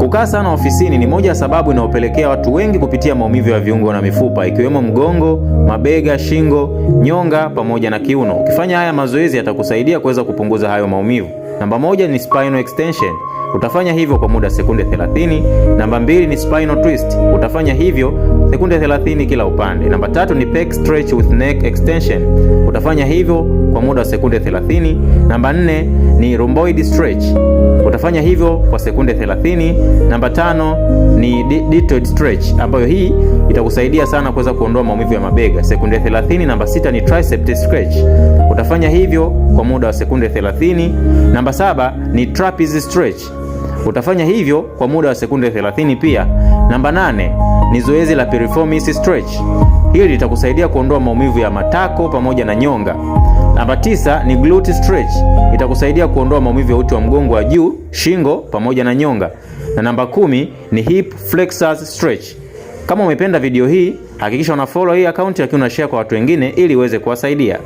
Kukaa sana ofisini ni moja ya sababu inayopelekea watu wengi kupitia maumivu ya viungo na mifupa, ikiwemo mgongo, mabega, shingo, nyonga pamoja na kiuno. Ukifanya haya mazoezi yatakusaidia kuweza kupunguza hayo maumivu. Namba 1 ni spinal extension. Utafanya hivyo kwa muda sekunde 30. Namba 2 ni spinal twist. Utafanya hivyo sekunde 30 kila upande. Namba 3 ni pec stretch with neck extension. Utafanya hivyo kwa muda wa sekunde 30. Namba 4 ni rhomboid stretch. Utafanya hivyo kwa sekunde 30. Namba 5 ni deltoid stretch, ambayo hii itakusaidia sana kuweza kuondoa maumivu ya mabega, sekunde 30. Namba 6 ni tricep stretch. Utafanya hivyo kwa muda wa sekunde 30. Namba 7 ni trapezius stretch. Utafanya hivyo kwa muda wa sekunde 30 pia. Namba 8 ni zoezi la piriformis stretch. Hili litakusaidia kuondoa maumivu ya matako pamoja na nyonga. Namba 9 ni glute stretch. Itakusaidia kuondoa maumivu ya uti wa mgongo wa juu, shingo pamoja na nyonga. Na namba 10 ni hip flexors stretch. Kama umependa video hii, hakikisha una follow hii account lakini una share kwa watu wengine ili iweze kuwasaidia.